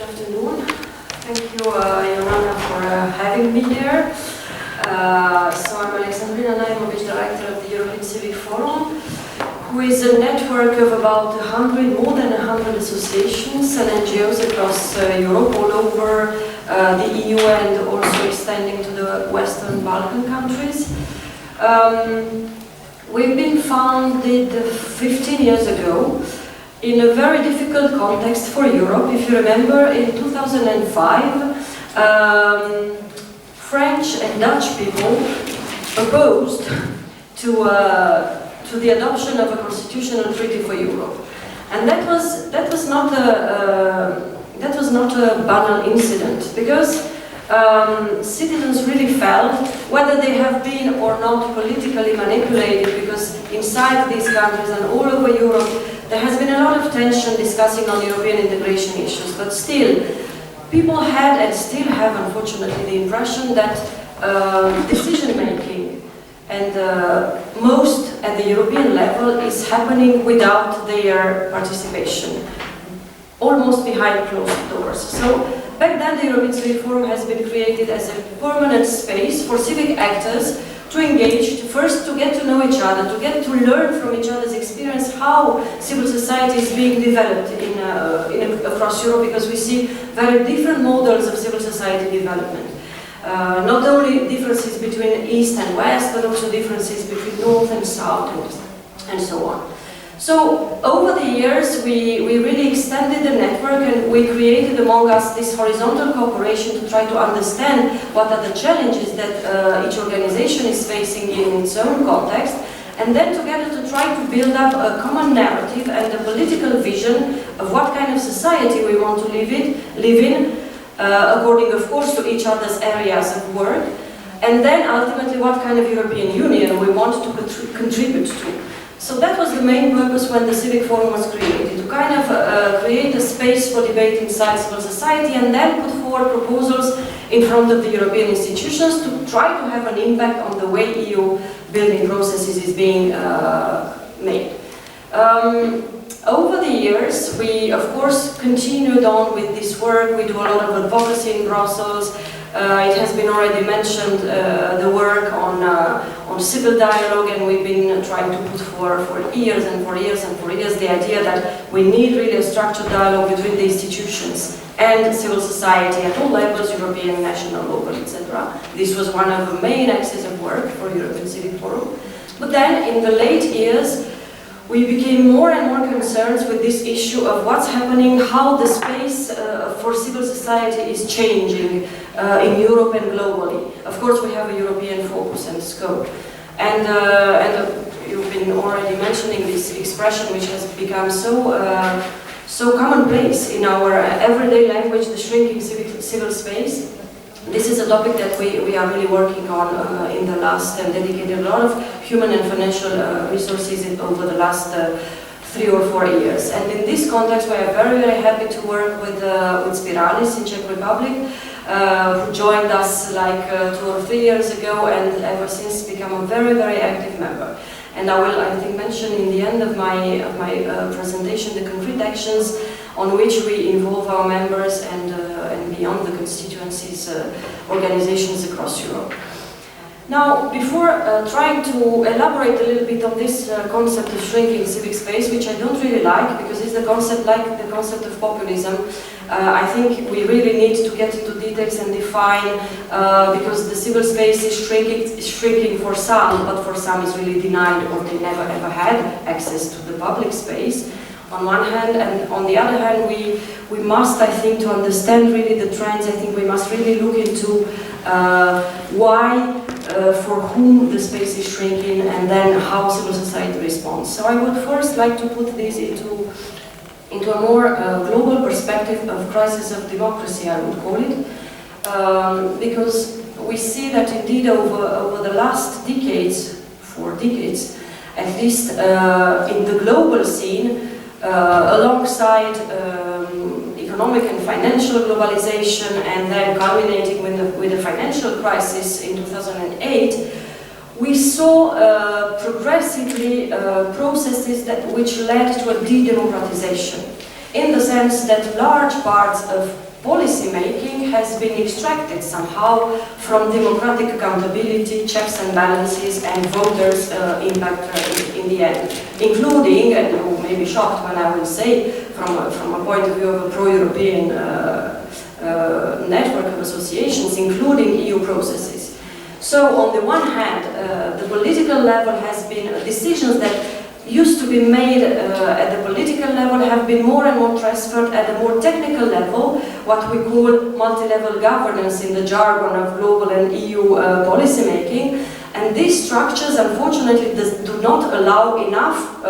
afternoon. Thank you, Joanna, for having me here. So I'm Alexandrina, Najmowicz, director of the European Civic Forum, who is a network of about more than 100 associations and NGOs across Europe, all over the EU and also extending to the Western Balkan countries. We've been founded 15 years ago in a very difficult context for Europe. If you remember, in 2005, French and Dutch people opposed to the adoption of a constitutional treaty for Europe, and that was not a banal incident, because citizens really felt, whether they have been or not politically manipulated, because inside these countries and all over Europe there has been a lot of tension discussing on European integration issues, but still people had and still have, unfortunately, the impression that decision-making and most at the European level is happening without their participation, almost behind closed doors. So back then the European Civic Forum has been created as a permanent space for civic actors to engage, first to get to know each other, to get to learn from each other's experience how civil society is being developed across Europe, because we see very different models of civil society development. Not only differences between East and West, but also differences between North and South and so on. So over the years we really extended the network, and we created among us this horizontal cooperation to try to understand what are the challenges that each organization is facing in its own context, and then together to try to build up a common narrative and a political vision of what kind of society we want to live in, according of course to each other's areas of work, and then ultimately what kind of European Union we want to contribute to. So that was the main purpose when the Civic Forum was created, to kind of create a space for debate inside civil society, and then put forward proposals in front of the European institutions to try to have an impact on the way EU building processes is being made. Over the years, we of course continued on with this work. We do a lot of advocacy in Brussels. It has been already mentioned, the work on civil dialogue, and we've been trying to put for years and for years and for years the idea that we need really a structured dialogue between the institutions and civil society at all levels, European, national, local, etc. This was one of the main axes of work for European Civic Forum. But then in the late years, we became more and more concerned with this issue of what's happening, how the space for civil society is changing in Europe and globally. Of course, we have a European focus and scope. And you've been already mentioning this expression, which has become so commonplace in our everyday language, the shrinking civil space. This is a topic that we are really working on in the last, and dedicated a lot of human and financial resources over the last 3 or 4 years. And in this context, we are very, very happy to work with Spiralis in Czech Republic, who joined us like 2 or 3 years ago, and ever since become a very, very active member. And I will, I think, mention in the end of my presentation the concrete actions on which we involve our members and beyond the constituencies, organizations across Europe. Now, before trying to elaborate a little bit on this concept of shrinking civic space, which I don't really like, because it's the concept like the concept of populism, I think we really need to get into details and define, because the civil space is shrinking for some, but for some is really denied, or they never ever had access to the public space, on one hand, and on the other hand, we must, I think, to understand really the trends, I think we must really look into why, for whom the space is shrinking, and then how civil society responds. So I would first like to put this into a more global perspective of crisis of democracy, I would call it, because we see that indeed over the last decades, 4 decades, at least in the global scene, alongside economic and financial globalization, and then culminating with the financial crisis in 2008, we saw progressively processes which led to a de-democratization, in the sense that large parts of policy making has been extracted somehow from democratic accountability, checks and balances, and voters' impact in the end, including, and you may be shocked when I will say, from a point of view of a pro-European network of associations, including EU processes. So on the one hand, the political level has been decisions that used to be made at the political level have been more and more transferred at a more technical level, what we call multi-level governance in the jargon of global and EU policy making. And these structures, unfortunately, do not allow enough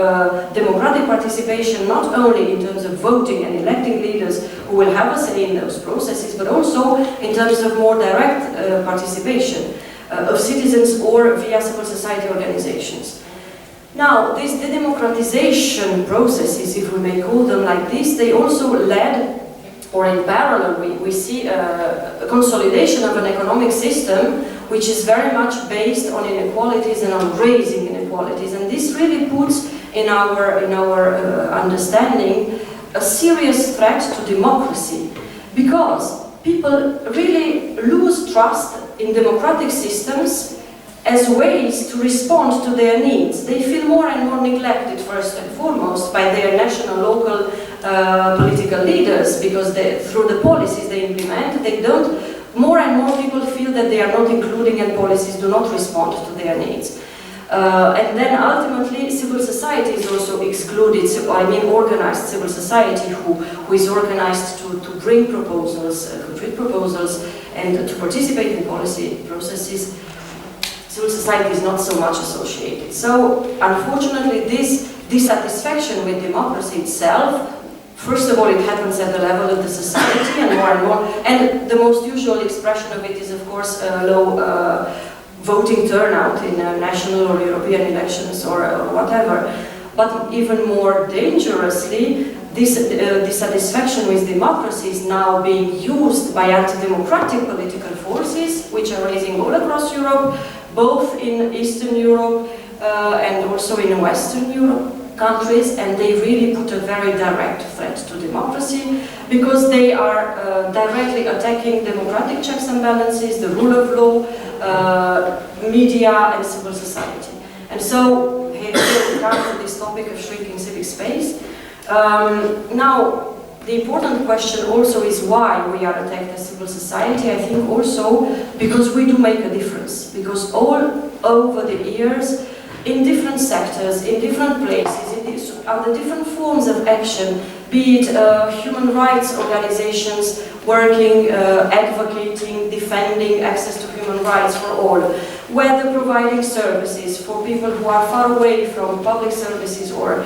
democratic participation, not only in terms of voting and electing leaders who will have a say in those processes, but also in terms of more direct participation of citizens or via civil society organizations. Now, these democratization processes, if we may call them like this, they also led, or in parallel, we see a consolidation of an economic system which is very much based on inequalities and on raising inequalities. And this really puts in our understanding a serious threat to democracy, because people really lose trust in democratic systems as ways to respond to their needs. They feel more and more neglected, first and foremost, by their national, local political leaders, because through the policies they implement, more and more people feel that they are not including and policies do not respond to their needs. And then ultimately civil society is also excluded, organized civil society who is organized to bring proposals, concrete proposals, and to participate in policy processes. Civil society is not so much associated. So, unfortunately, this dissatisfaction with democracy itself, first of all, it happens at the level of the society and more, and the most usual expression of it is, of course, low voting turnout in national or European elections or whatever. But even more dangerously, this dissatisfaction with democracy is now being used by anti-democratic political forces, which are rising all across Europe, both in Eastern Europe and also in Western Europe countries, and they really put a very direct threat to democracy, because they are directly attacking democratic checks and balances, the rule of law, media, and civil society. And so here we come to this topic of shrinking civic space. Now, the important question also is why we are attacked as civil society. I think also because we do make a difference, because all over the years, in different sectors, in different places, under different forms of action, be it human rights organizations working, advocating, defending access to human rights for all, whether providing services for people who are far away from public services or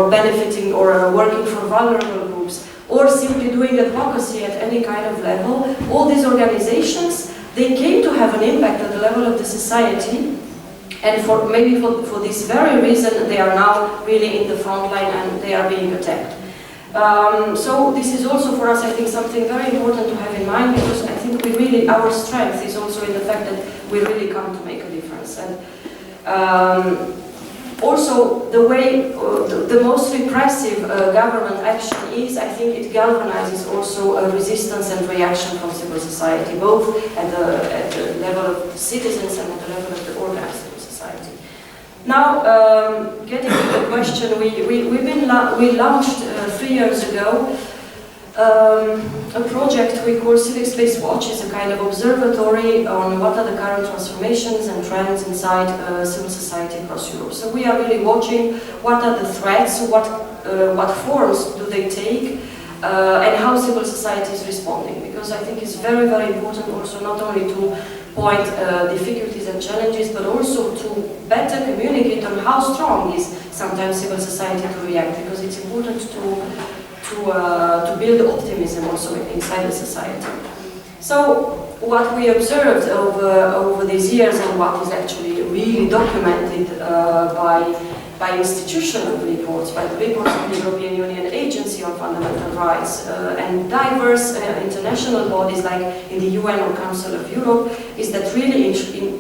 benefiting or working for vulnerable groups, or simply doing advocacy at any kind of level, all these organizations, they came to have an impact at the level of the society, and maybe for this very reason, they are now really in the front line and they are being attacked. So this is also for us, I think, something very important to have in mind, because I think our strength is also in the fact that we really come to make a difference. And also, the way the most repressive government action is, I think it galvanizes also a resistance and reaction from civil society, both at the level of citizens and at the level of the organized civil society. Now, getting to the question, we launched 3 years ago a project we call Civic Space Watch. Is a kind of observatory on what are the current transformations and trends inside civil society across Europe. So we are really watching what are the threats, what forms do they take, and how civil society is responding. Because I think it's very, very important also not only to point difficulties and challenges, but also to better communicate on how strong is sometimes civil society to react, because it's important to build optimism also inside the society. So what we observed over these years, and what is actually really documented by institutional reports, by the reports of the European Union Agency on Fundamental Rights and diverse international bodies like in the UN or Council of Europe, is that really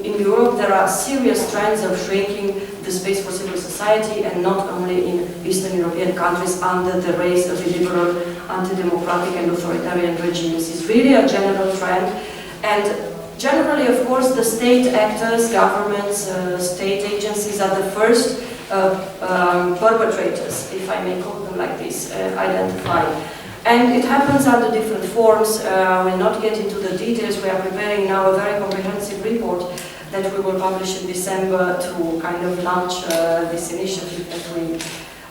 in Europe there are serious trends of shrinking the space for civil society society, and not only in Eastern European countries under the rays of illiberal, anti-democratic and authoritarian regimes. It's really a general trend, and generally, of course, the state actors, governments, state agencies are the first perpetrators, if I may call them like this, identified. And it happens under different forms. We'll not get into the details. We are preparing now a very comprehensive report that we will publish in December to kind of launch this initiative that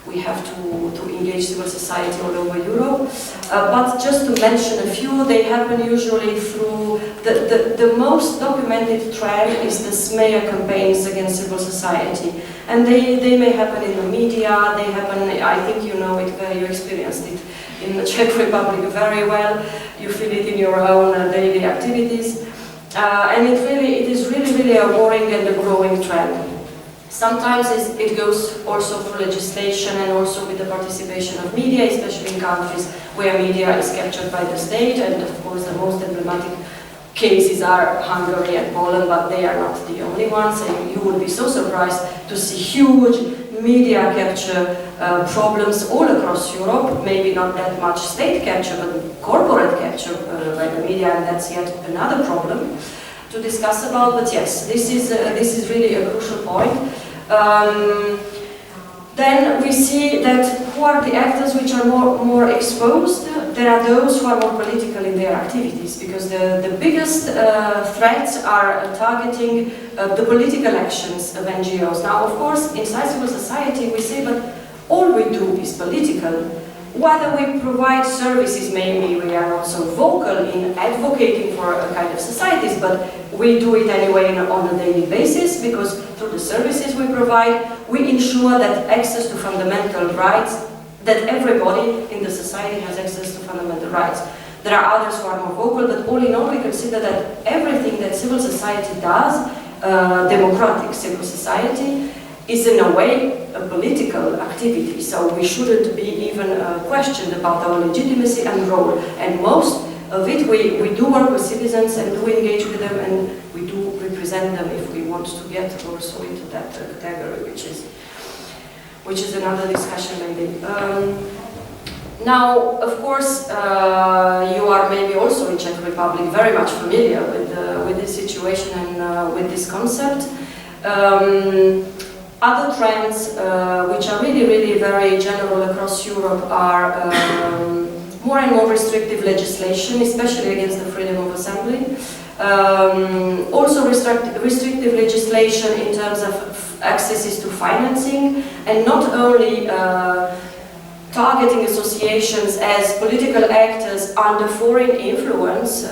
we have to engage civil society all over Europe. But just to mention a few, they happen usually through the most documented trend is the smear campaigns against civil society. And they may happen in the media, they happen, I think you know it, you experienced it in the Czech Republic very well, you feel it in your own daily activities. And it is really a worrying and a growing trend. Sometimes it goes also through legislation and also with the participation of media, especially in countries where media is captured by the state, and of course the most emblematic cases are Hungary and Poland, but they are not the only ones, and you would be so surprised to see huge media capture problems all across Europe, maybe not that much state capture, but corporate capture by the media, and that's yet another problem to discuss about. But yes, this is really a crucial point. Then we see that who are the actors which are more exposed? There are those who are more political in their activities, because the biggest threats are targeting the political actions of NGOs. Now, of course, inside civil society we say, but all we do is political. Whether we provide services, maybe we are not so vocal in advocating for a kind of societies, but we do it anyway on a daily basis, because through the services we provide, we ensure that access to fundamental rights, that everybody in the society has access to fundamental rights. There are others who are more vocal, but all in all we consider that everything that civil society does, democratic civil society, is in a way a political activity, so we shouldn't be even questioned about our legitimacy and role. And most of it, we do work with citizens and do engage with them, and we do represent them if we want to get also into that category, which is another discussion maybe. Now, of course, you are maybe also in Czech Republic very much familiar with this situation and with this concept. Other trends, which are really very general across Europe, are more and more restrictive legislation, especially against the freedom of assembly. Also restrictive legislation in terms of accesses to financing, and not only targeting associations as political actors under foreign influence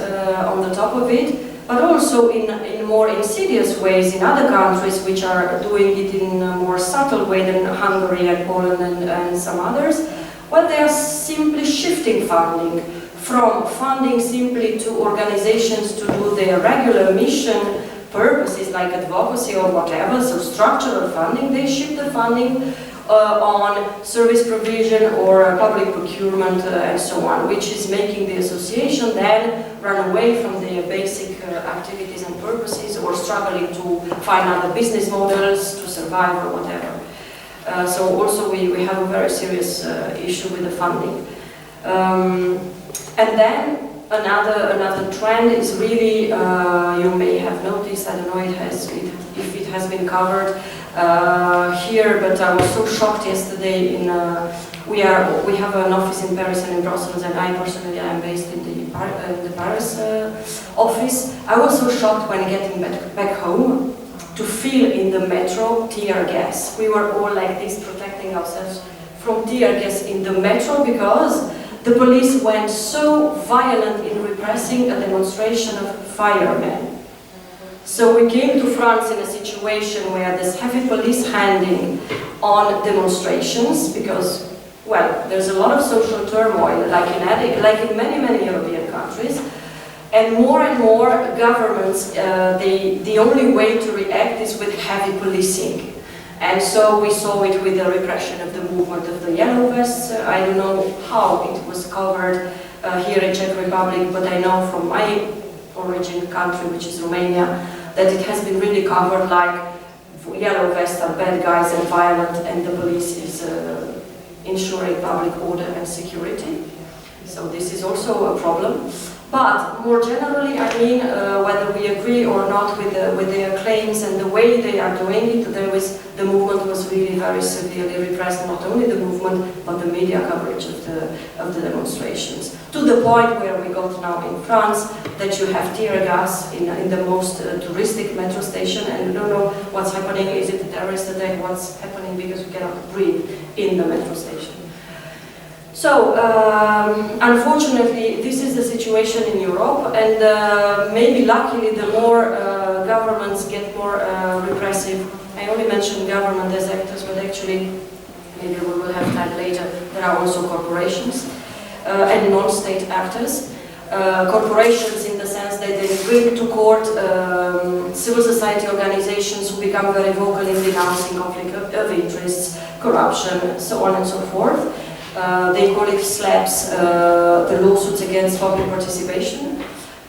on the top of it, but also in more insidious ways in other countries which are doing it in a more subtle way than Hungary and Poland and some others. Well, they are simply shifting funding from funding simply to organizations to do their regular mission purposes like advocacy or whatever, so structural funding. They shift the funding on service provision or public procurement and so on, which is making the association then run away from their basic activities and purposes, or struggling to find other business models to survive or whatever. So also we have a very serious issue with the funding. And then another trend is really, you may have noticed, I don't know if it has been covered here, but I was so shocked yesterday. We have an office in Paris and in Brussels, and I personally am based in the Paris office. I was so shocked when getting back home to feel in the metro tear gas. We were all like this, protecting ourselves from tear gas in the metro, because the police went so violent in repressing a demonstration of firemen. So we came to France in a situation where there's heavy police handing on demonstrations, because, well, there's a lot of social turmoil, like in many European countries, and more governments, the only way to react is with heavy policing. And so we saw it with the repression of the movement of the Yellow Vests. I don't know how it was covered here in Czech Republic, but I know from my origin country, which is Romania, that it has been really covered like yellow vests are bad guys and violent, and the police is ensuring public order and security. So this is also a problem. But more generally, I mean, whether we agree or not with their claims and the way they are doing it, the movement was really very severely repressed, not only the movement, but the media coverage of the demonstrations. To the point where we got now in France, that you have tear gas in the most touristic metro station, and you don't know what's happening. Is it a terrorist attack? What's happening? Because we cannot breathe in the metro station. So, unfortunately, this is the situation in Europe, and maybe luckily the more governments get more repressive. I only mentioned government as actors, but actually, maybe we will have time later, there are also corporations and non-state actors. Corporations in the sense that they bring to court civil society organizations who become very vocal in denouncing conflict of interests, corruption, so on and so forth. They call it SLAPs, the lawsuits against public participation.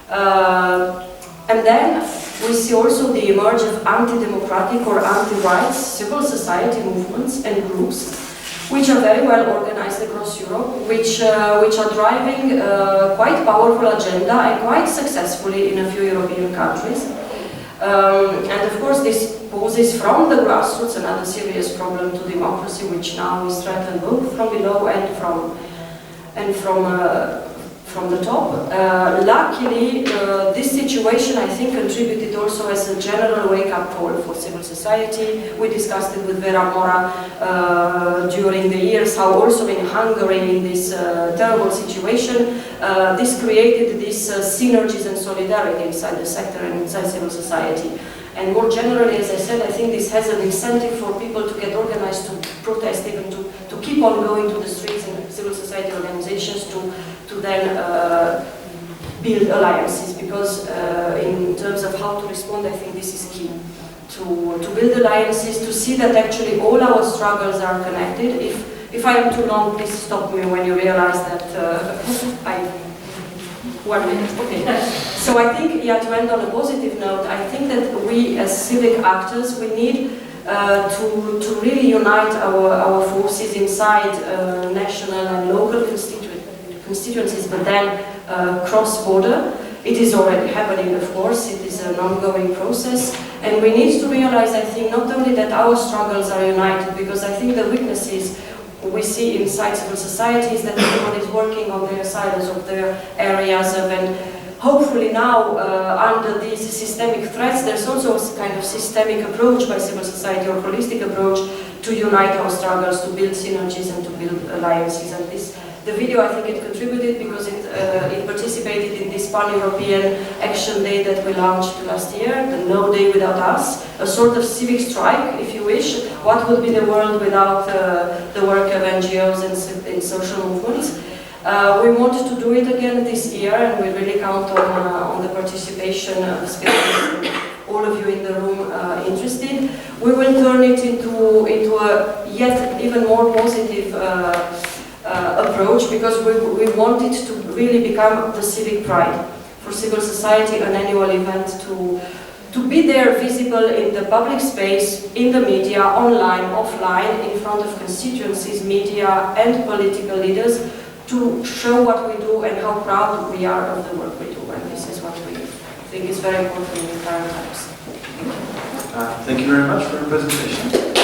And then we see also the emerge of anti-democratic or anti-rights civil society movements and groups, which are very well organized across Europe, which are driving quite powerful agenda and quite successfully in a few European countries. And of course this poses from the grassroots another serious problem to democracy, which now is threatened both from below and from the top. Luckily, this situation, I think, contributed also as a general wake-up call for civil society. We discussed it with Vera Mora during the years, how also in Hungary, in this terrible situation, this created these synergies and solidarity inside the sector and inside civil society. And more generally, as I said, I think this has an incentive for people to get organized, to protest, even to keep on going to the streets and civil society organizations to then build alliances, because in terms of how to respond, I think this is key. To build alliances, to see that actually all our struggles are connected. If I am too long, please stop me when you realize that 1 minute, okay. So I think, yeah, to end on a positive note, I think that we as civic actors, we need to really unite our forces inside national and local constituencies, but then cross-border. It is already happening, of course, it is an ongoing process, and we need to realize, I think, not only that our struggles are united, because I think the weaknesses we see inside civil societies that everyone is working on their silos of their areas of, and hopefully now under these systemic threats there's also a kind of systemic approach by civil society or holistic approach to unite our struggles, to build synergies and to build alliances. And the video, I think it contributed because it participated in this pan-European action day that we launched last year, the No Day Without Us, a sort of civic strike, if you wish. What would be the world without the work of NGOs and social movements? We want to do it again this year, and we really count on the participation of all of you in the room interested. We will turn it into a yet even more positive approach, because we want it to really become the civic pride for civil society, an annual event to be there, visible in the public space, in the media, online, offline, in front of constituencies, media and political leaders, to show what we do and how proud we are of the work we do. And this is what we think is very important in current times. Thank you very much for your presentation.